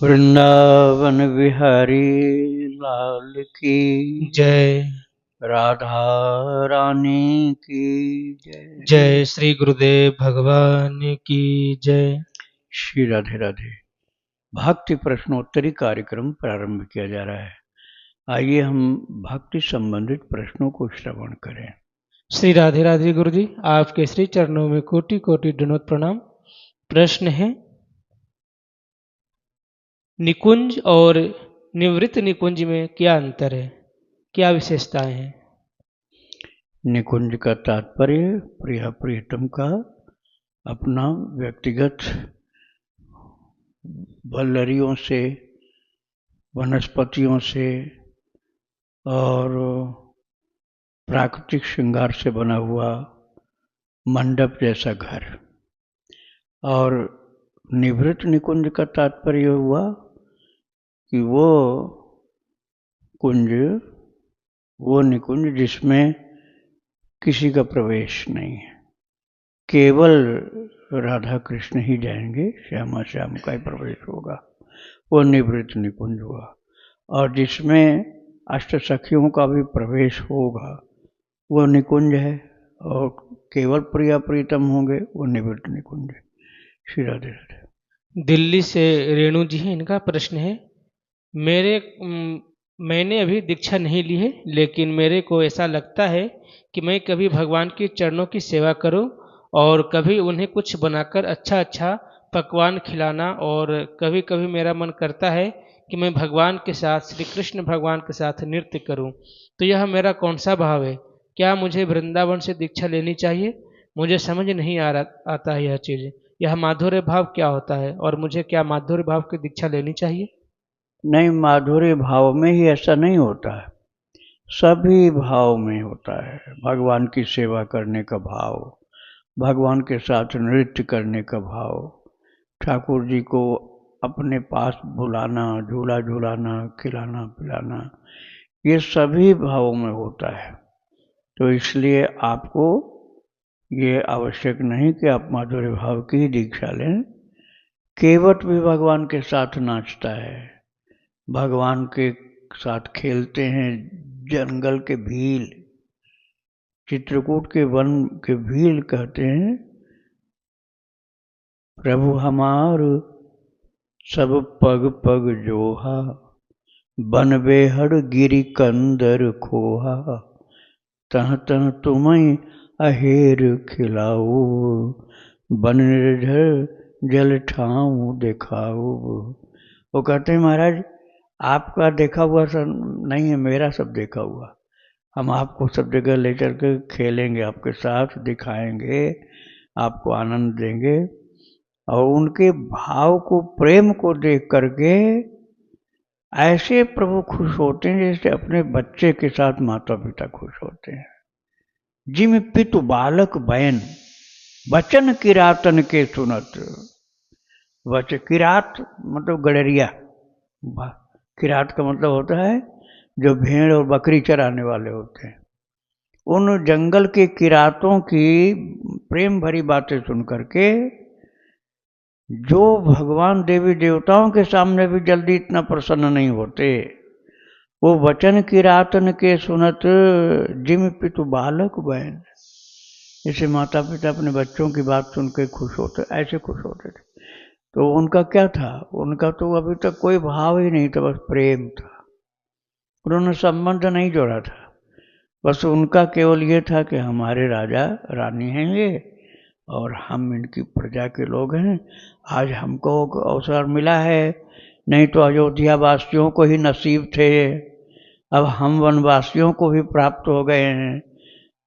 वृंदावन बिहारी लाल की जय। राधा रानी की जय। जय श्री गुरुदेव भगवान की जय। श्री राधे राधे। भक्ति प्रश्नोत्तरी कार्यक्रम प्रारंभ किया जा रहा है। आइए हम भक्ति संबंधित प्रश्नों को श्रवण करें। श्री राधे राधे गुरु जी, आपके श्री चरणों में कोटि कोटि दंडवत प्रणाम। प्रश्न है, निकुंज और निवृत्त निकुंज में क्या अंतर है, क्या विशेषताएं हैं? निकुंज का तात्पर्य प्रिया प्रियतम का अपना व्यक्तिगत वल्लरियों से, वनस्पतियों से और प्राकृतिक श्रृंगार से बना हुआ मंडप जैसा घर। और निवृत्त निकुंज का तात्पर्य हुआ कि वो निकुंज जिसमें किसी का प्रवेश नहीं है, केवल राधा कृष्ण ही जाएंगे, श्यामा श्याम का ही प्रवेश होगा, वो निवृत्त निकुंज हुआ। और जिसमें अष्ट सखियों का भी प्रवेश होगा वो निकुंज है, और केवल प्रिया प्रीतम होंगे वो निवृत्त निकुंज है। श्री राधे राधे। दिल्ली से रेणु जी हैं, इनका प्रश्न है, मैंने अभी दीक्षा नहीं ली है, लेकिन मेरे को ऐसा लगता है कि मैं कभी भगवान के चरणों की सेवा करूं और कभी उन्हें कुछ बनाकर अच्छा अच्छा पकवान खिलाना, और कभी कभी मेरा मन करता है कि मैं भगवान के साथ, श्री कृष्ण भगवान के साथ नृत्य करूं। तो यह मेरा कौन सा भाव है? क्या मुझे वृंदावन से दीक्षा लेनी चाहिए? मुझे समझ नहीं आता है यह चीज़। यह माधुर्य भाव क्या होता है और मुझे क्या माधुर्य भाव की दीक्षा लेनी चाहिए? नहीं, माधुर्य भाव में ही ऐसा नहीं होता है, सभी भाव में होता है। भगवान की सेवा करने का भाव, भगवान के साथ नृत्य करने का भाव, ठाकुर जी को अपने पास बुलाना, झूला झूलाना, खिलाना पिलाना, ये सभी भावों में होता है। तो इसलिए आपको ये आवश्यक नहीं कि आप माधुर्य भाव की ही दीक्षा लें। केवट भी भगवान के साथ नाचता है, भगवान के साथ खेलते हैं। जंगल के भील, चित्रकूट के वन के भील कहते हैं, प्रभु हमार सब पग पग जोहा, बन बेहड़ गिरी कंदर खोहा, तह तह तुम्हें अहेर खिलाओ, बन निर्झर जल ठाऊं दिखाओ। वो कहते हैं, महाराज आपका देखा हुआ सब नहीं है, मेरा सब देखा हुआ। हम आपको सब जगह ले चल के खेलेंगे, आपके साथ दिखाएंगे, आपको आनंद देंगे। और उनके भाव को, प्रेम को देख करके ऐसे प्रभु खुश होते हैं जैसे अपने बच्चे के साथ माता पिता खुश होते हैं। जिम पितु बालक बयन, वचन किरातन के सुनत। वचन किरात मतलब गडरिया, किरात का मतलब होता है जो भेड़ और बकरी चराने वाले होते हैं। उन जंगल के किरातों की प्रेम भरी बातें सुन करके, जो भगवान देवी देवताओं के सामने भी जल्दी इतना प्रसन्न नहीं होते, वो वचन किरातन के सुनत, जिम पितु बालक बहन, जैसे माता पिता अपने बच्चों की बात सुन के खुश होते, ऐसे खुश होते थे। तो उनका क्या था? उनका तो अभी तक कोई भाव ही नहीं था, बस प्रेम था। उन्होंने संबंध नहीं जोड़ा था, बस उनका केवल ये था कि हमारे राजा रानी हैं ये, और हम इनकी प्रजा के लोग हैं। आज हमको अवसर मिला है, नहीं तो अयोध्या वासियों को ही नसीब थे, अब हम वनवासियों को भी प्राप्त हो गए हैं,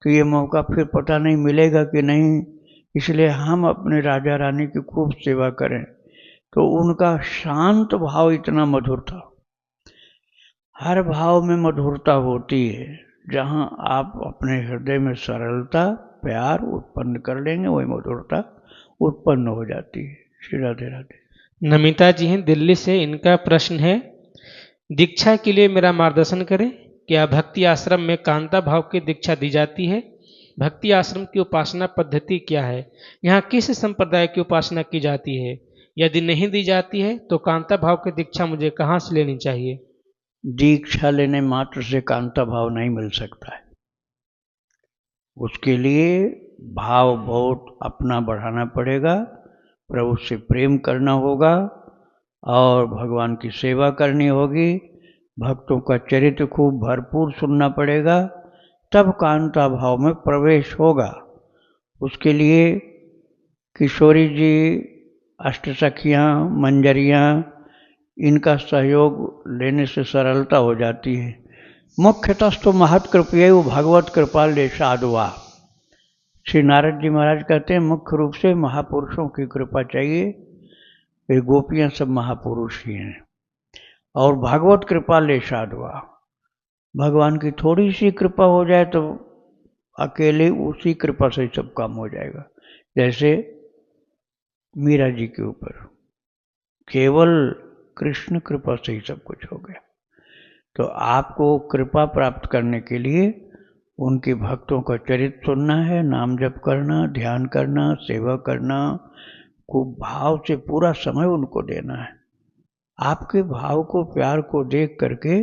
तो ये मौका फिर पता नहीं मिलेगा कि नहीं, इसलिए हम अपने राजा रानी की खूब सेवा करें। तो उनका शांत भाव इतना मधुर था। हर भाव में मधुरता होती है। जहाँ आप अपने हृदय में सरलता, प्यार उत्पन्न कर लेंगे, वही मधुरता उत्पन्न हो जाती है। श्री राधे राधे। नमिता जी हैं दिल्ली से, इनका प्रश्न है, दीक्षा के लिए मेरा मार्गदर्शन करें। क्या भक्ति आश्रम में कांता भाव की दीक्षा दी जाती है? भक्ति आश्रम की उपासना पद्धति क्या है? यहाँ किस संप्रदाय की उपासना की जाती है? यदि नहीं दी जाती है तो कांता भाव की दीक्षा मुझे कहाँ से लेनी चाहिए? दीक्षा लेने मात्र से कांता भाव नहीं मिल सकता है। उसके लिए भाव बहुत अपना बढ़ाना पड़ेगा, प्रभु से प्रेम करना होगा और भगवान की सेवा करनी होगी, भक्तों का चरित्र खूब भरपूर सुनना पड़ेगा, तब कांता भाव में प्रवेश होगा। उसके लिए किशोरी जी, अष्टसखियाँ, मंजरियाँ, इनका सहयोग लेने से सरलता हो जाती है। मुख्यतः तो महत्कृपयैव भगवत कृपाले साधुआ। श्री नारद जी महाराज कहते हैं मुख्य रूप से महापुरुषों की कृपा चाहिए। ये गोपियाँ सब महापुरुष ही हैं। और भगवत कृपा ले साधुआ, भगवान की थोड़ी सी कृपा हो जाए तो अकेले उसी कृपा से सब काम हो जाएगा। जैसे मीरा जी के ऊपर केवल कृष्ण कृपा से ही सब कुछ हो गया। तो आपको कृपा प्राप्त करने के लिए उनके भक्तों का चरित्र सुनना है, नाम जप करना, ध्यान करना, सेवा करना, खूब भाव से पूरा समय उनको देना है। आपके भाव को, प्यार को देख करके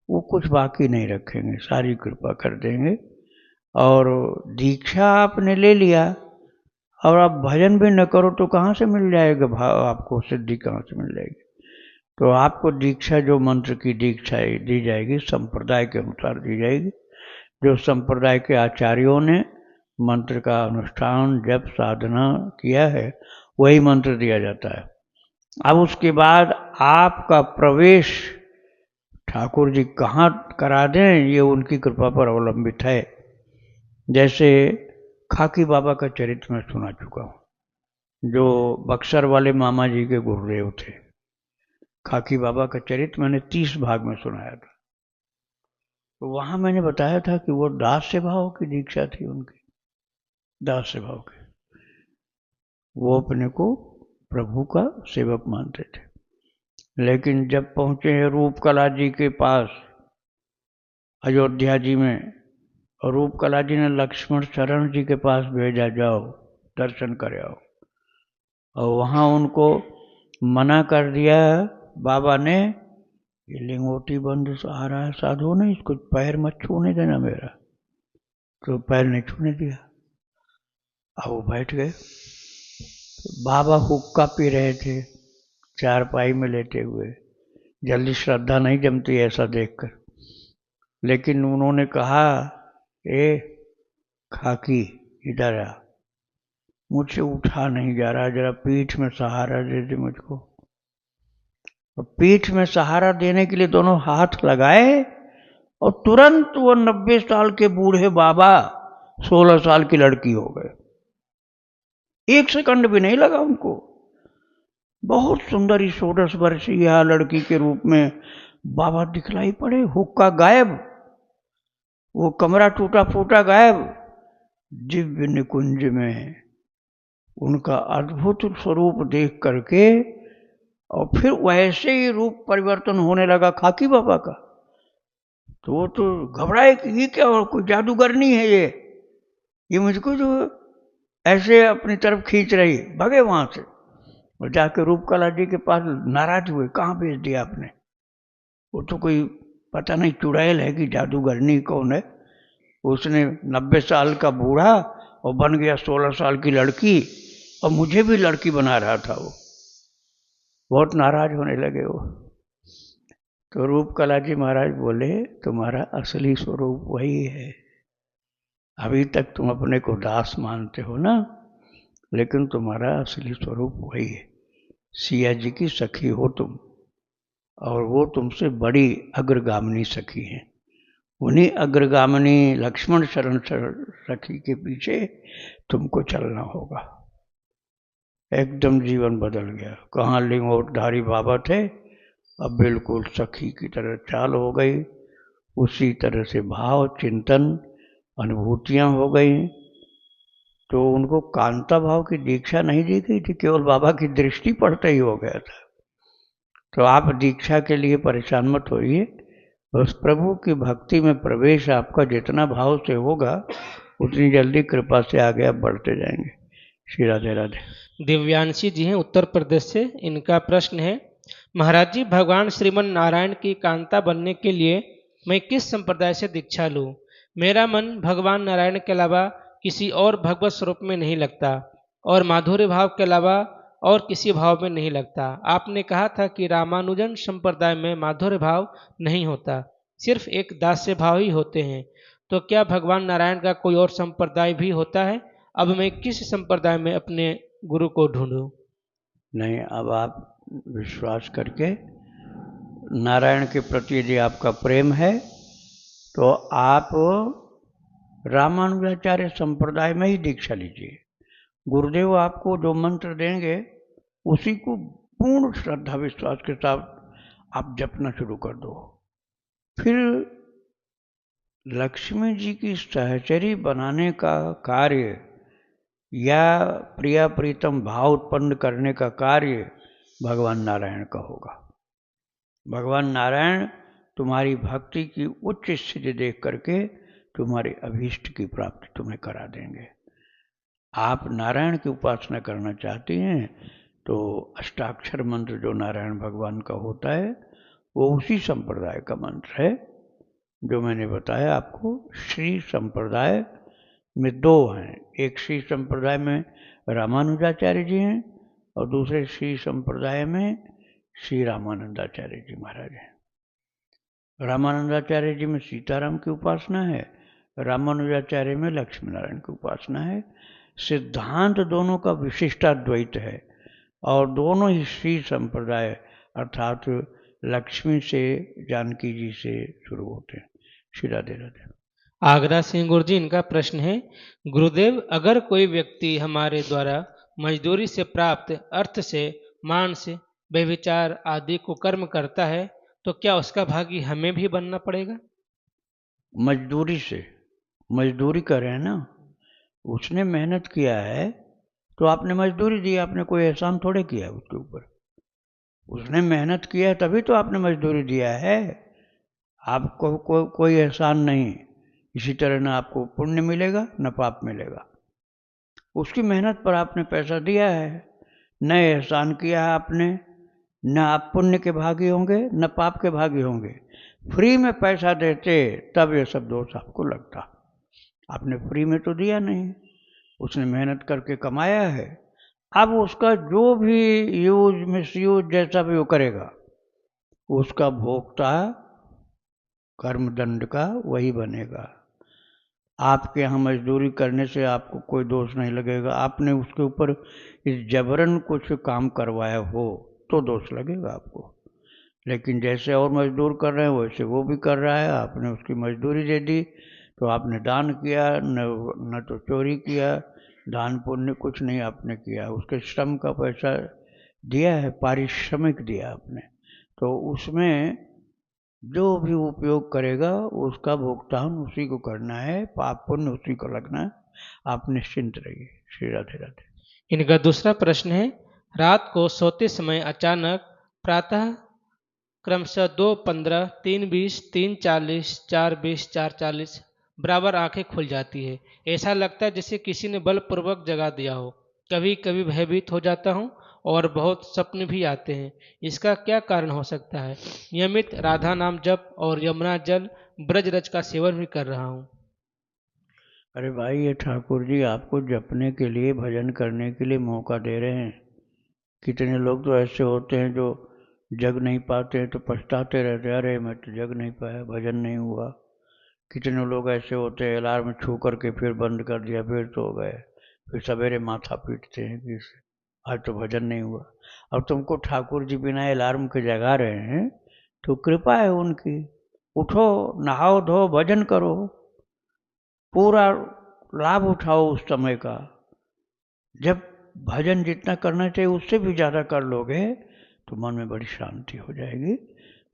वो कुछ बाकी नहीं रखेंगे, सारी कृपा कर देंगे। और दीक्षा आपने ले लिया और आप भजन भी न करो तो कहाँ से मिल जाएगा भाव, आपको सिद्धि कहाँ से मिल जाएगी? तो आपको दीक्षा, जो मंत्र की दीक्षा दी जाएगी, संप्रदाय के अनुसार दी जाएगी। जो संप्रदाय के आचार्यों ने मंत्र का अनुष्ठान, जप, साधना किया है, वही मंत्र दिया जाता है। अब उसके बाद आपका प्रवेश ठाकुर जी कहाँ करा दें, ये उनकी कृपा पर अवलंबित है। जैसे खाकी बाबा का चरित्र मैं सुना चुका हूँ, जो बक्सर वाले मामा जी के गुरुदेव थे। खाकी बाबा का चरित्र मैंने 30 भाग में सुनाया था। तो वहाँ मैंने बताया था कि वो दास्य भाव की दीक्षा थी उनकी, दास्य भाव की। वो अपने को प्रभु का सेवक मानते थे। लेकिन जब पहुँचे हैं रूपकला जी के पास अयोध्या जी में, और रूपकला जी ने लक्ष्मण शरण जी के पास भेजा, जाओ दर्शन कर आओ। और वहाँ उनको मना कर दिया बाबा ने, ये लिंगोटी बंद आ रहा है साधु ने, इसको पैर मत छूने देना मेरा। तो पैर नहीं छूने दिया। अब वो बैठ गए। बाबा हुक्का पी रहे थे चारपाई में लेटे हुए। जल्दी श्रद्धा नहीं जमती ऐसा देखकर, लेकिन उन्होंने कहा, ए खाकी इधर आ, मुझसे उठा नहीं जा रहा, जरा पीठ में सहारा दे दे मुझको। तो पीठ में सहारा देने के लिए दोनों हाथ लगाए और तुरंत वो 90 साल के बूढ़े बाबा 16 साल की लड़की हो गए। 1 सेकंड भी नहीं लगा उनको। बहुत सुंदर 16 वर्षीय लड़की के रूप में बाबा दिखलाई पड़े। हुक्का गायब, वो कमरा टूटा फूटा गायब। दिव्य निकुंज में उनका अद्भुत स्वरूप देख करके और फिर वैसे ही रूप परिवर्तन होने लगा खाकी बाबा का। तो वो तो घबराए कि ये क्या, और कोई जादूगरनी है ये मुझको जो ऐसे अपनी तरफ खींच रही। भगे वहां से और जाके रूपकला जी के पास नाराज हुए, कहाँ भेज दिया आपने? वो तो कोई पता नहीं चुड़ैल है कि जादूगरनी कौन है। उसने 90 साल का बूढ़ा और बन गया 16 साल की लड़की, और मुझे भी लड़की बना रहा था वो। बहुत नाराज होने लगे वो। तो रूपकला जी महाराज बोले, तुम्हारा असली स्वरूप वही है। अभी तक तुम अपने को दास मानते हो ना, लेकिन तुम्हारा असली स्वरूप वही है। सिया जी की सखी हो तुम, और वो तुमसे बड़ी अग्रगामिनी सखी हैं। उन्हीं अग्रगामिनी लक्ष्मण शरण सखी के पीछे तुमको चलना होगा। एकदम जीवन बदल गया। कहाँ लिंगोटधारी बाबा थे, अब बिल्कुल सखी की तरह चाल हो गई। उसी तरह से भाव, चिंतन, अनुभूतियाँ हो गई। तो उनको कांता भाव की दीक्षा नहीं दी गई थी, केवल बाबा की दृष्टि पड़ते ही हो गया था। तो आप दीक्षा के लिए परेशान मत होइए, बस प्रभु की भक्ति में प्रवेश आपका जितना भाव से होगा, उतनी जल्दी कृपा से आगे आप बढ़ते जाएंगे। श्री राधे राधे। दिव्यांशी जी हैं उत्तर प्रदेश से। इनका प्रश्न है, महाराज जी, भगवान श्रीमन नारायण की कांता बनने के लिए मैं किस संप्रदाय से दीक्षा लूं? मेरा मन भगवान नारायण के अलावा किसी और भगवत स्वरूप में नहीं लगता और माधुर्य भाव के अलावा और किसी भाव में नहीं लगता। आपने कहा था कि रामानुजन संप्रदाय में माधुर्य भाव नहीं होता, सिर्फ एक दास्य भाव ही होते हैं। तो क्या भगवान नारायण का कोई और संप्रदाय भी होता है? अब मैं किस संप्रदाय में अपने गुरु को ढूंढूं? नहीं, अब आप विश्वास करके नारायण के प्रति यदि आपका प्रेम है तो आप रामानुजाचार्य संप्रदाय में ही दीक्षा लीजिए। गुरुदेव आपको जो मंत्र देंगे उसी को पूर्ण श्रद्धा विश्वास के साथ आप जपना शुरू कर दो। फिर लक्ष्मी जी की सहचरी बनाने का कार्य या प्रिया प्रीतम भाव उत्पन्न करने का कार्य भगवान नारायण का होगा। भगवान नारायण तुम्हारी भक्ति की उच्च स्थिति देख करके तुम्हारे अभीष्ट की प्राप्ति तुम्हें करा देंगे। आप नारायण की उपासना करना चाहती हैं तो अष्टाक्षर मंत्र जो नारायण भगवान का होता है वो उसी संप्रदाय का मंत्र है जो मैंने बताया आपको। श्री संप्रदाय में दो हैं, एक श्री संप्रदाय में रामानुजाचार्य जी हैं और दूसरे श्री संप्रदाय में श्री रामानंदाचार्य जी महाराज हैं। रामानंदाचार्य जी में सीताराम की उपासना है, रामानुजाचार्य में लक्ष्मी नारायण की उपासना है। सिद्धांत दोनों का विशिष्टाद्वैत है और दोनों ही श्री संप्रदाय अर्थात लक्ष्मी से जानकी जी से शुरू होते हैं। श्री राधे राधे। आगरा सिंह गुरु जी, इनका प्रश्न है, गुरुदेव, अगर कोई व्यक्ति हमारे द्वारा मजदूरी से प्राप्त अर्थ से मांस, व्यभिचार आदि को कर्म करता है तो क्या उसका भागी हमें भी बनना पड़ेगा? मजदूरी से, मजदूरी कर रहे हैं ना, उसने मेहनत किया है तो आपने मजदूरी दी, आपने कोई एहसान थोड़े किया उसके ऊपर। उसने मेहनत किया है तभी तो आपने मजदूरी दिया है, आपको कोई एहसान नहीं। इसी तरह न आपको पुण्य मिलेगा न पाप मिलेगा। उसकी मेहनत पर आपने पैसा दिया है, न एहसान किया है आपने, न आप पुण्य के भागी होंगे न पाप के भागी होंगे। फ्री में पैसा देते तब ये सब दोष आपको लगता। आपने फ्री में तो दिया नहीं, उसने मेहनत करके कमाया है। अब उसका जो भी यूज मिसयूज जैसा भी वो करेगा उसका भोक्ता कर्मदंड का वही बनेगा। आपके यहाँ मजदूरी करने से आपको कोई दोष नहीं लगेगा। आपने उसके ऊपर इस जबरन कुछ काम करवाया हो तो दोष लगेगा आपको, लेकिन जैसे और मजदूर कर रहे हैं वैसे वो भी कर रहा है। आपने उसकी मजदूरी दे दी तो आपने दान किया, न तो चोरी किया, दान पुण्य कुछ नहीं आपने किया, उसके श्रम का पैसा दिया है, पारिश्रमिक दिया आपने। तो उसमें जो भी उपयोग करेगा उसका भुगतान उसी को करना है, पाप पुण्य उसी को लगना है। आप निश्चिंत रहिए। श्री राधे राधे। इनका दूसरा प्रश्न है, रात को सोते समय अचानक प्रातः क्रमशः 2:15, 3:20, 3:40, 4:20, 4:40 बराबर आंखें खुल जाती है। ऐसा लगता है जैसे किसी ने बलपूर्वक जगा दिया हो। कभी कभी भयभीत हो जाता हूँ और बहुत सपने भी आते हैं। इसका क्या कारण हो सकता है? नियमित राधा नाम जप और यमुना जल ब्रजरज का सेवन भी कर रहा हूँ। अरे भाई, ये ठाकुर जी आपको जपने के लिए, भजन करने के लिए मौका दे रहे हैं। कितने लोग तो ऐसे होते हैं जो जग नहीं पाते हैं तो पछताते रहते हैं, अरे मैं तो जग नहीं पाया, भजन नहीं हुआ। कितने लोग ऐसे होते हैं अलार्म छू करके फिर बंद कर दिया, फिर सो गए, फिर सवेरे माथा पीटते हैं कि आज तो भजन नहीं हुआ। अब तुमको ठाकुर जी बिना अलार्म के जगा रहे हैं तो कृपा है उनकी। उठो, नहाओ धो, भजन करो, पूरा लाभ उठाओ उस समय का। जब भजन जितना करना चाहिए उससे भी ज़्यादा कर लोगे तो मन में बड़ी शांति हो जाएगी।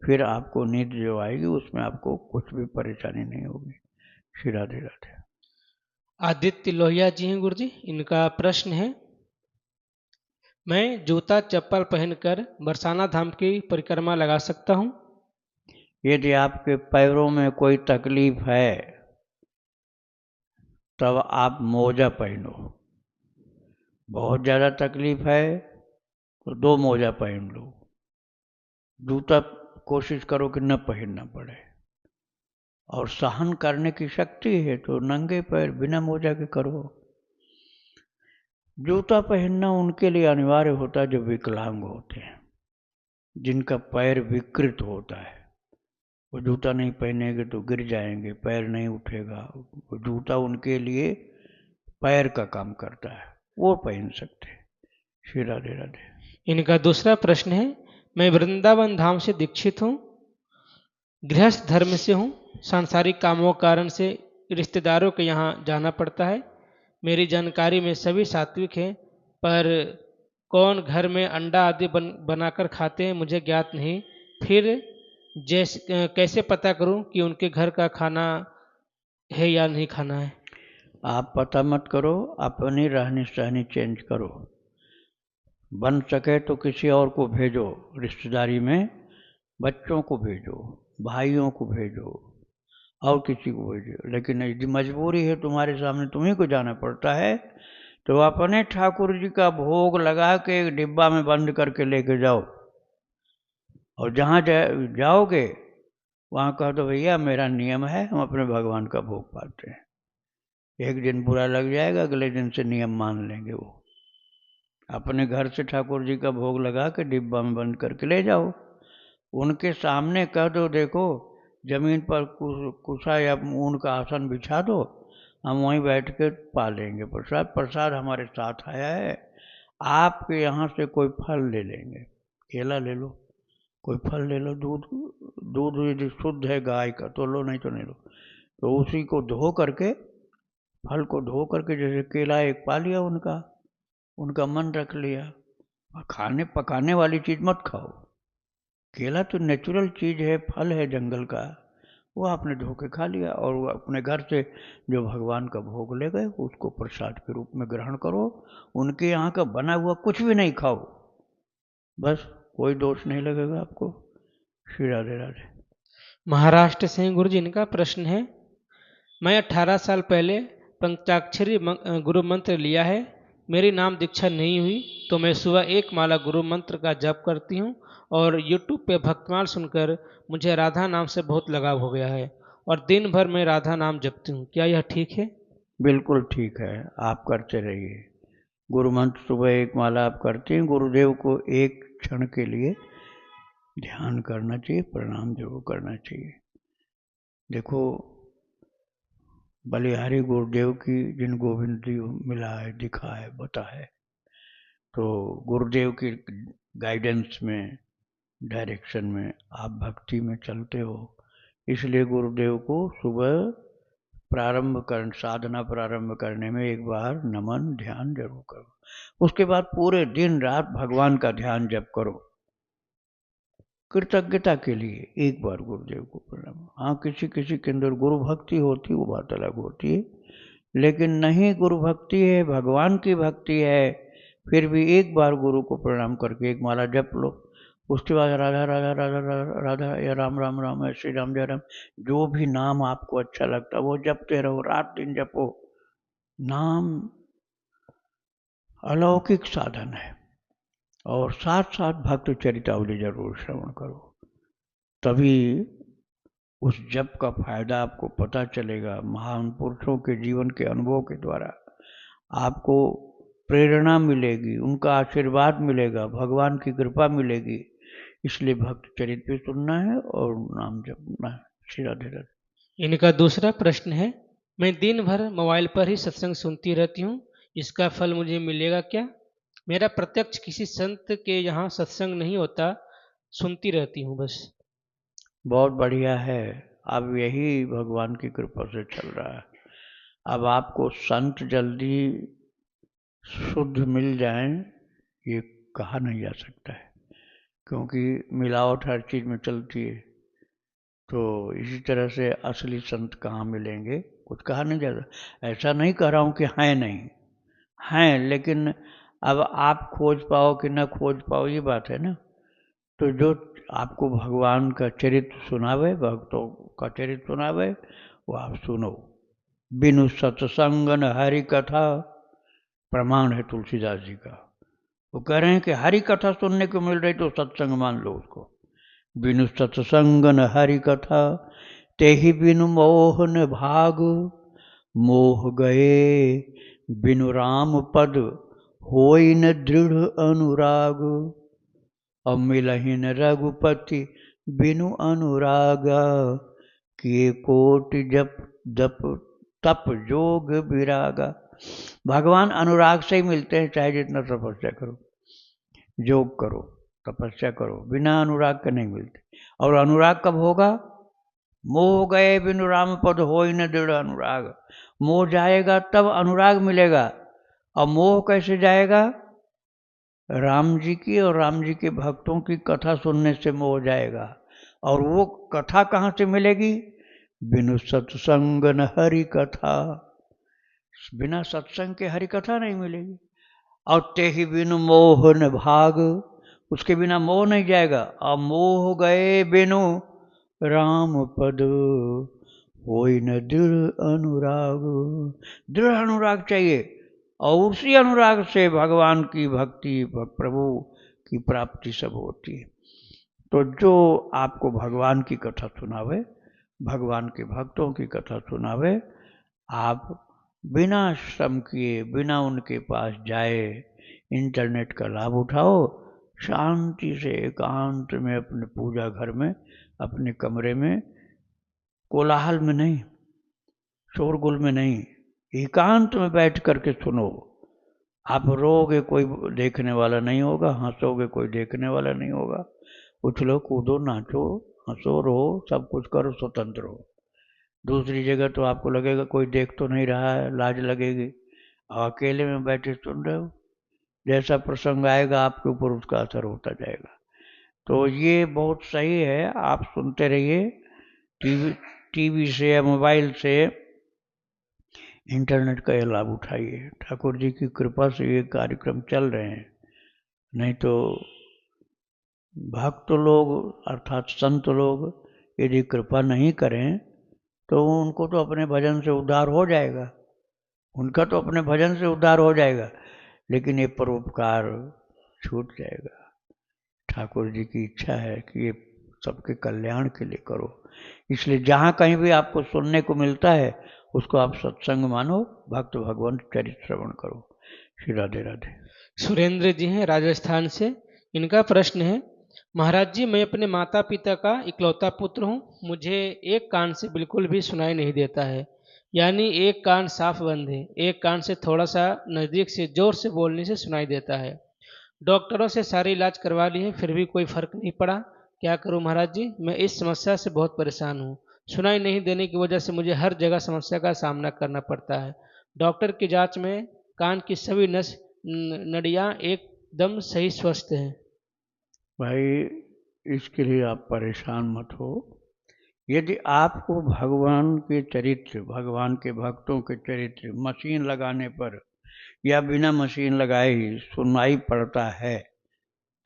फिर आपको नींद जो आएगी उसमें आपको कुछ भी परेशानी नहीं होगी। श्री राधे राधे। आदित्य लोहिया जी हैं गुरु जी, इनका प्रश्न है, मैं जूता चप्पल पहनकर बरसाना धाम की परिक्रमा लगा सकता हूँ? यदि आपके पैरों में कोई तकलीफ है तब आप मोजा पहनो। बहुत ज़्यादा तकलीफ है तो 2 मोजा पहन लो, जूता कोशिश करो कि न पहनना पड़े। और सहन करने की शक्ति है तो नंगे पैर बिना मोजा के करो। जूता पहनना उनके लिए अनिवार्य होता है जो विकलांग होते हैं, जिनका पैर विकृत होता है। वो जूता नहीं पहनेंगे तो गिर जाएंगे, पैर नहीं उठेगा। वो जूता उनके लिए पैर का काम करता है, वो पहन सकते हैं। श्री राधे राधे। इनका दूसरा प्रश्न है, मैं वृंदावन धाम से दीक्षित हूँ, गृहस्थ धर्म से हूँ, सांसारिक कामों के कारण से रिश्तेदारों के यहाँ जाना पड़ता है। मेरी जानकारी में सभी सात्विक हैं, पर कौन घर में अंडा आदि बनाकर खाते हैं मुझे ज्ञात नहीं। फिर कैसे पता करूं कि उनके घर का खाना है या नहीं खाना है? आप पता मत करो, अपनी रहनी सहनी चेंज करो। बन सके तो किसी और को भेजो, रिश्तेदारी में बच्चों को भेजो, भाइयों को भेजो, और किसी को भेजो। लेकिन यदि मजबूरी है तुम्हारे सामने, तुम्ही को जाना पड़ता है, तो अपने ठाकुर जी का भोग लगा के एक डिब्बा में बंद करके लेके जाओ। और जहाँ जाओगे वहाँ कह दो, भैया मेरा नियम है, हम अपने भगवान का भोग पाते हैं। एक दिन बुरा लग जाएगा, अगले दिन से नियम मान लेंगे। वो अपने घर से ठाकुर जी का भोग लगा के डिब्बा में बंद करके ले जाओ। उनके सामने कह दो, देखो जमीन पर कुशा या ऊन का आसन बिछा दो, हम वहीं बैठ के पा लेंगे प्रसाद। प्रसाद हमारे साथ आया है, आपके यहाँ से कोई फल ले लेंगे, केला ले लो, कोई फल ले लो, दूध यदि शुद्ध है गाय का तो लो, नहीं तो नहीं लो। तो उसी को धो करके, फल को धो करके, जैसे केला एक पा लिया उनका मन रख लिया। खाने पकाने वाली चीज़ मत खाओ। केला तो नेचुरल चीज़ है, फल है जंगल का, वो आपने धो के खा लिया। और वो अपने घर से जो भगवान का भोग ले गए उसको प्रसाद के रूप में ग्रहण करो। उनके यहाँ का बना हुआ कुछ भी नहीं खाओ, बस कोई दोष नहीं लगेगा आपको। श्री राधे राधे। महाराष्ट्र से गुरु जी, इनका प्रश्न है, मैं 18 साल पहले पंचाक्षरी गुरु मंत्र लिया है, मेरी नाम दीक्षा नहीं हुई, तो मैं सुबह एक माला गुरु मंत्र का जप करती हूँ और यूट्यूब पे भक्तमाल सुनकर मुझे राधा नाम से बहुत लगाव हो गया है और दिन भर मैं राधा नाम जपती हूँ, क्या यह ठीक है? बिल्कुल ठीक है, आप करते रहिए। गुरु मंत्र सुबह एक माला आप करते हैं, गुरुदेव को एक क्षण के लिए ध्यान करना चाहिए, प्रणाम जरूर करना चाहिए। देखो बलिहारी गुरुदेव की जिन गोविंद जी मिला है, दिखा है, बता है, तो गुरुदेव की गाइडेंस में, डायरेक्शन में आप भक्ति में चलते हो, इसलिए गुरुदेव को सुबह साधना प्रारंभ करने में एक बार नमन ध्यान जरूर करो। उसके बाद पूरे दिन रात भगवान का ध्यान जप करो, कृतज्ञता के लिए एक बार गुरुदेव को प्रणाम। हाँ, किसी किसी के अंदर गुरु भक्ति होती, वो बात अलग होती है, लेकिन नहीं गुरु भक्ति है, भगवान की भक्ति है, फिर भी एक बार गुरु को प्रणाम करके एक माला जप लो। उसके बाद राधा राधा राधा राधा राधा या राम राम राम या श्री राम जय राम, जो भी नाम आपको अच्छा लगता है वो जपते रहो, रात दिन जपो। नाम अलौकिक साधन है, और साथ साथ भक्त चरितावली जरूर श्रवण करो, तभी उस जप का फायदा आपको पता चलेगा। महान पुरुषों के जीवन के अनुभव के द्वारा आपको प्रेरणा मिलेगी, उनका आशीर्वाद मिलेगा, भगवान की कृपा मिलेगी। इसलिए भक्त चरित भी सुनना है और नाम जपना है। श्री राधे राधे। इनका दूसरा प्रश्न है, मैं दिन भर मोबाइल पर ही सत्संग सुनती रहती हूँ, इसका फल मुझे मिलेगा क्या? मेरा प्रत्यक्ष किसी संत के यहाँ सत्संग नहीं होता, सुनती रहती हूँ बस। बहुत बढ़िया है, अब यही भगवान की कृपा से चल रहा है। अब आपको संत जल्दी शुद्ध मिल जाएं ये कहा नहीं जा सकता है, क्योंकि मिलावट हर चीज़ में चलती है। तो इसी तरह से असली संत कहाँ मिलेंगे, कुछ कहा नहीं जाता। ऐसा नहीं कह रहा हूँ कि हैं नहीं, हैं, लेकिन अब आप खोज पाओ कि न खोज पाओ ये बात है ना। तो जो आपको भगवान का चरित्र सुनावे, भक्तों का चरित्र सुनावे, वो आप सुनो। बिनु सत्संग न हरि कथा, प्रमाण है तुलसीदास जी का। वो कह रहे हैं कि हरि कथा सुनने को मिल रही तो सत्संग मान लो उसको। बिनु सत्संग न हरि कथा, तेहि बिनु मोह न भाग। मोह गए बिनु राम पद, होई न दृढ़ अनुराग। अब मिलहि न रघुपति बिनु अनुरागा। किए कोटि जप दप तप जोग विरागा। भगवान अनुराग से ही मिलते हैं, चाहे जितना तपस्या करो, योग करो, तपस्या करो, बिना अनुराग के नहीं मिलते। और अनुराग कब होगा? मोह गए बिनु राम पद, होई न दृढ़ अनुराग। मोह जाएगा तब अनुराग मिलेगा। और मोह कैसे जाएगा? राम जी की और राम जी के भक्तों की कथा सुनने से मोह जाएगा। और वो कथा कहाँ से मिलेगी? बिनु सत्संग न हरि कथा। बिना सत्संग के हरि कथा नहीं मिलेगी। और ते ही बिनु मोह न भाग, उसके बिना मोह नहीं जाएगा। और मोह गए बिनु राम पद, होई न दृढ़ अनुराग। दृढ़ अनुराग चाहिए, और उसी अनुराग से भगवान की भक्ति, प्रभु की प्राप्ति सब होती है। तो जो आपको भगवान की कथा सुनावे, भगवान के भक्तों की कथा सुनावे, आप बिना श्रम किए, बिना उनके पास जाए, इंटरनेट का लाभ उठाओ, शांति से एकांत में अपने पूजा घर में, अपने कमरे में, कोलाहल में नहीं, शोरगुल में नहीं, एकांत में बैठ करके सुनो। आप रोगे कोई देखने वाला नहीं होगा, हंसोगे कोई देखने वाला नहीं होगा। उछलो कूदो नाचो हंसो रो, सब कुछ करो, स्वतंत्र हो। दूसरी जगह तो आपको लगेगा कोई देख तो नहीं रहा है, लाज लगेगी। और अकेले में बैठे सुन रहे हो, जैसा प्रसंग आएगा आपके ऊपर उसका असर होता जाएगा। तो ये बहुत सही है, आप सुनते रहिए। टीवी से या मोबाइल से इंटरनेट का ये लाभ उठाइए। ठाकुर जी की कृपा से ये कार्यक्रम चल रहे हैं। नहीं तो भक्त लोग अर्थात संत लोग यदि कृपा नहीं करें तो उनको तो अपने भजन से उद्धार हो जाएगा, उनका तो अपने भजन से उद्धार हो जाएगा, लेकिन ये परोपकार छूट जाएगा। ठाकुर जी की इच्छा है कि ये सबके कल्याण के लिए करो। इसलिए जहाँ कहीं भी आपको सुनने को मिलता है उसको आप सत्संग मानो, भक्त भगवान चरित्र श्रवण करो। श्री राधे राधे। सुरेंद्र जी हैं राजस्थान से। इनका प्रश्न है, महाराज जी, मैं अपने माता पिता का इकलौता पुत्र हूँ। मुझे एक कान से बिल्कुल भी सुनाई नहीं देता है, यानी एक कान साफ बंद है, एक कान से थोड़ा सा नज़दीक से जोर से बोलने से सुनाई देता है। डॉक्टरों से सारे इलाज करवा लिए हैं, फिर भी कोई फर्क नहीं पड़ा। क्या करूं महाराज जी? मैं इस समस्या से बहुत परेशान हूं। सुनाई नहीं देने की वजह से मुझे हर जगह समस्या का सामना करना पड़ता है। डॉक्टर की जांच में कान की सभी नड़ियां एकदम सही स्वस्थ हैं। भाई इसके लिए आप परेशान मत हो। यदि आपको भगवान के चरित्र, भगवान के भक्तों के चरित्र मशीन लगाने पर या बिना मशीन लगाए ही सुनाई पड़ता है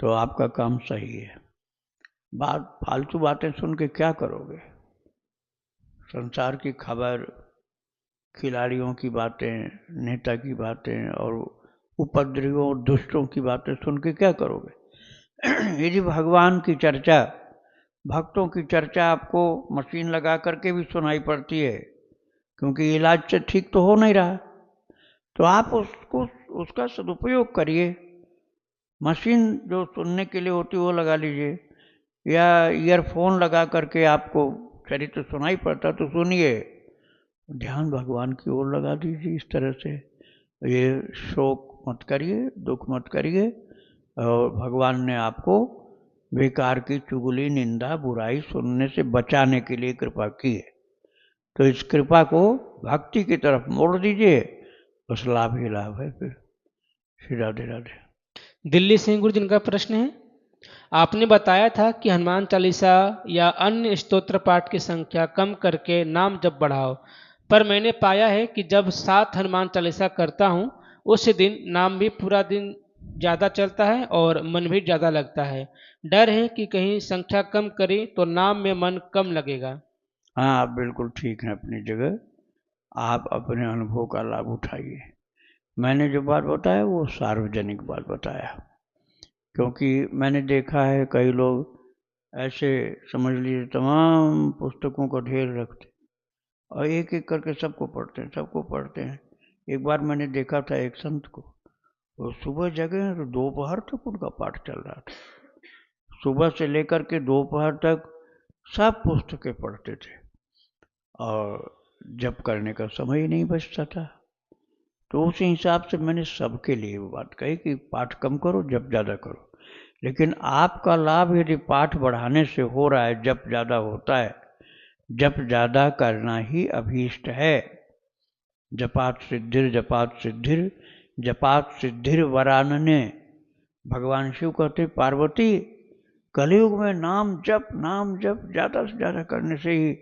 तो आपका काम सही है। फालतू बातें सुन के क्या करोगे? संसार की खबर, खिलाड़ियों की बातें, नेता की बातें और उपद्रवियों दुष्टों की बातें सुन के क्या करोगे? यदि भगवान की चर्चा, भक्तों की चर्चा आपको मशीन लगा करके भी सुनाई पड़ती है, क्योंकि इलाज से ठीक तो हो नहीं रहा, तो आप उसका सदुपयोग करिए। मशीन जो सुनने के लिए होती है वो लगा लीजिए, या ईयरफोन लगा करके आपको चरित्र सुनाई पड़ता तो सुनिए, ध्यान भगवान की ओर लगा दीजिए। इस तरह से ये शोक मत करिए, दुख मत करिए। और भगवान ने आपको बेकार की चुगली, निंदा, बुराई सुनने से बचाने के लिए कृपा की है, तो इस कृपा को भक्ति की तरफ मोड़ दीजिए, बस लाभ ही लाभ है फिर। श्री राधे राधे। दिल्ली से गुरु जिनका प्रश्न है, आपने बताया था कि हनुमान चालीसा या अन्य स्तोत्र पाठ की संख्या कम करके नाम जप बढ़ाओ, पर मैंने पाया है कि जब 7 हनुमान चालीसा करता हूँ उस दिन नाम भी पूरा दिन ज़्यादा चलता है और मन भी ज़्यादा लगता है। डर है कि कहीं संख्या कम करें तो नाम में मन कम लगेगा। हाँ, आप बिल्कुल ठीक हैं अपनी जगह। आप अपने अनुभव का लाभ उठाइए। मैंने जो बात बताया वो सार्वजनिक बात बताया, क्योंकि मैंने देखा है कई लोग ऐसे समझ लीजिए तमाम पुस्तकों को ढेर रखते और एक एक करके सबको पढ़ते हैं। एक बार मैंने देखा था एक संत को, वो सुबह जगे तो दोपहर तक उनका पाठ चल रहा था। सुबह से लेकर के दोपहर तक सब पुस्तकें पढ़ते थे और जप करने का समय ही नहीं बचता था। तो उस हिसाब से मैंने सबके लिए वो बात कही कि पाठ कम करो, जप ज़्यादा करो। लेकिन आपका लाभ यदि पाठ बढ़ाने से हो रहा है, जप ज़्यादा होता है, जप ज़्यादा करना ही अभीष्ट है। जपात सिद्धिर जपात सिद्धिर जपात सिद्धिर वरानने। भगवान शिव कहते पार्वती कलयुग में नाम जप ज़्यादा से ज़्यादा करने से ही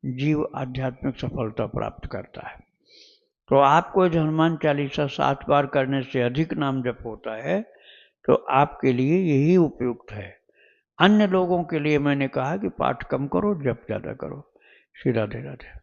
जीव आध्यात्मिक सफलता प्राप्त करता है। तो आपको जो हनुमान चालीसा 7 बार करने से अधिक नाम जप होता है तो आपके लिए यही उपयुक्त है। अन्य लोगों के लिए मैंने कहा कि पाठ कम करो, जप ज़्यादा करो। श्री राधे राधे।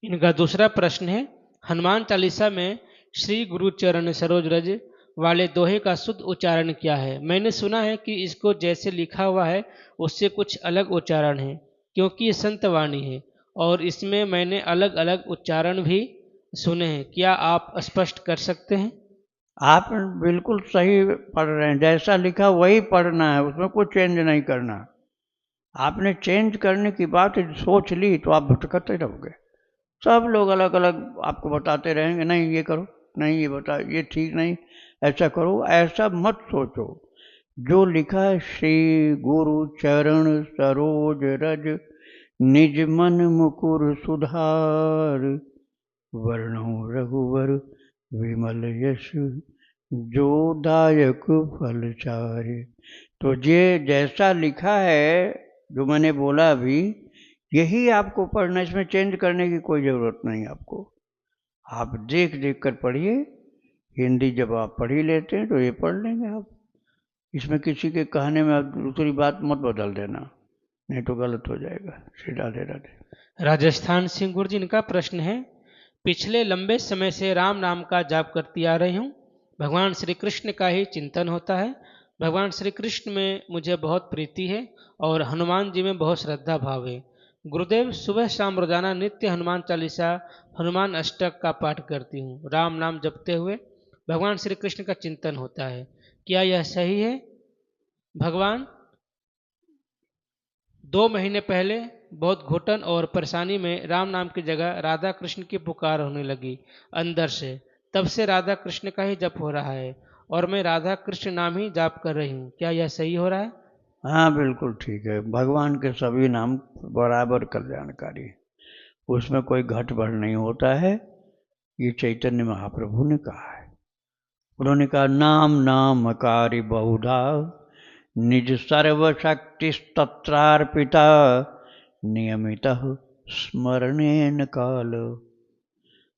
इनका दूसरा प्रश्न है, हनुमान चालीसा में श्री गुरु चरण सरोज रज वाले दोहे का शुद्ध उच्चारण क्या है? मैंने सुना है कि इसको जैसे लिखा हुआ है उससे कुछ अलग उच्चारण है, क्योंकि ये संत वाणी है और इसमें मैंने अलग अलग उच्चारण भी सुने हैं। क्या आप स्पष्ट कर सकते हैं? आप बिल्कुल सही पढ़ रहे हैं, जैसा लिखा वही पढ़ना है, उसमें कुछ चेंज नहीं करना। आपने चेंज करने की बात सोच ली तो आप भटकते रहोगे। सब लोग अलग अलग आपको बताते रहेंगे, नहीं ये करो, नहीं ये बता, ये ठीक नहीं, ऐसा करो। ऐसा मत सोचो। जो लिखा है श्री गुरु चरण सरोज रज निज मन मुकुर सुधार वर्णो रघुवर विमल यश जो दायक फल चारे। तो ये जैसा लिखा है जो मैंने बोला अभी, यही आपको पढ़ना, इसमें चेंज करने की कोई ज़रूरत नहीं आपको। आप देख देख कर पढ़िए। हिंदी जब आप पढ़ ही लेते हैं तो ये पढ़ लेंगे आप। इसमें किसी के कहने में आप दूसरी बात मत बदल देना, नहीं तो गलत हो जाएगा। श्री राधे राधे। राजस्थान सिंह गुरु जी, इनका प्रश्न है, पिछले लंबे समय से राम नाम का जाप करती आ रही हूँ। भगवान श्री कृष्ण का ही चिंतन होता है। भगवान श्री कृष्ण में मुझे बहुत प्रीति है और हनुमान जी में बहुत श्रद्धा भाव है। गुरुदेव, सुबह शाम रोजाना नित्य हनुमान चालीसा, हनुमान अष्टक का पाठ करती हूँ। राम नाम जपते हुए भगवान श्री कृष्ण का चिंतन होता है। क्या यह सही है? भगवान, 2 महीने पहले बहुत घुटन और परेशानी में राम नाम की जगह राधा कृष्ण की पुकार होने लगी अंदर से। तब से राधा कृष्ण का ही जप हो रहा है और मैं राधा कृष्ण नाम ही जाप कर रही हूँ। क्या यह सही हो रहा है? हाँ बिल्कुल ठीक है। भगवान के सभी नाम बराबर कल्याणकारी, उसमें कोई घट बढ़ नहीं होता है। ये चैतन्य महाप्रभु ने कहा है। उन्होंने कहा नाम नाम कार्य बहुधा निज सर्वशक्ति तत्रार्पिता नियमित स्मरणेन काल।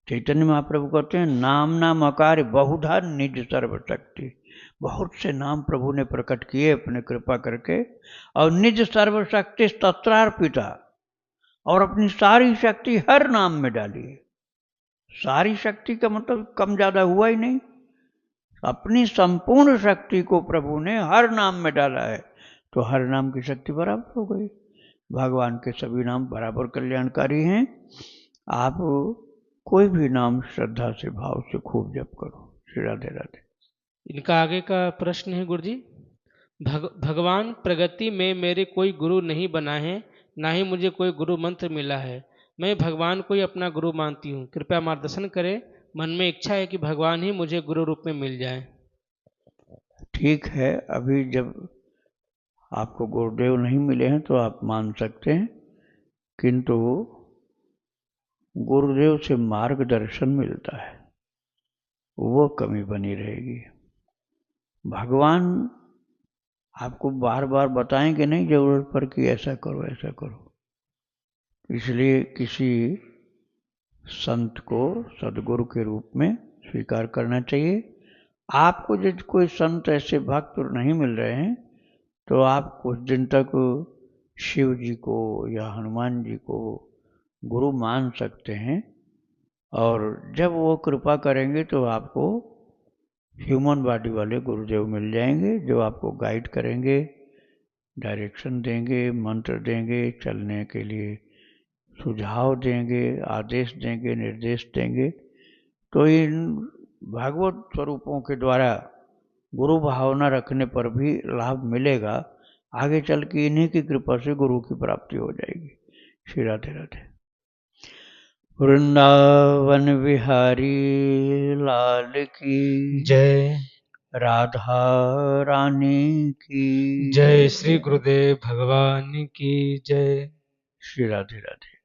चैतन्य महाप्रभु कहते हैं नाम नाम अकार बहुधा निज सर्वशक्ति। बहुत से नाम प्रभु ने प्रकट किए अपने कृपा करके, और निज सर्वशक्ति तत्रार्पिता, और अपनी सारी शक्ति हर नाम में डाली। सारी शक्ति का मतलब कम ज्यादा हुआ ही नहीं, अपनी संपूर्ण शक्ति को प्रभु ने हर नाम में डाला है, तो हर नाम की शक्ति बराबर हो गई। भगवान के सभी नाम बराबर कल्याणकारी हैं। आप कोई भी नाम श्रद्धा से भाव से खूब जप करो। श्री राधे राधे। इनका आगे का प्रश्न है, गुरु जी, भगवान प्रगति में मेरे कोई गुरु नहीं बना है, ना ही मुझे कोई गुरु मंत्र मिला है। मैं भगवान को ही अपना गुरु मानती हूँ। कृपया मार्गदर्शन करें। मन में इच्छा है कि भगवान ही मुझे गुरु रूप में मिल जाए। ठीक है, अभी जब आपको गुरुदेव नहीं मिले हैं तो आप मान सकते हैं, किंतु गुरुदेव से मार्गदर्शन मिलता है, वो कमी बनी रहेगी। भगवान आपको बार बार बताएंगे नहीं जरूरत पर कि ऐसा करो ऐसा करो। इसलिए किसी संत को सदगुरु के रूप में स्वीकार करना चाहिए। आपको यदि कोई संत ऐसे भक्त नहीं मिल रहे हैं तो आप कुछ दिन तक शिव जी को या हनुमान जी को गुरु मान सकते हैं, और जब वो कृपा करेंगे तो आपको ह्यूमन बॉडी वाले गुरुदेव मिल जाएंगे जो आपको गाइड करेंगे, डायरेक्शन देंगे, मंत्र देंगे, चलने के लिए सुझाव देंगे, आदेश देंगे, निर्देश देंगे। तो इन भागवत स्वरूपों के द्वारा गुरु भावना रखने पर भी लाभ मिलेगा। आगे चल के इन्हीं की कृपा से गुरु की प्राप्ति हो जाएगी। श्री राधे राधे। वृंदावन बिहारी लाल की जय। राधा रानी की जय श्री गुरुदेव भगवान की जय। श्री राधे राधे।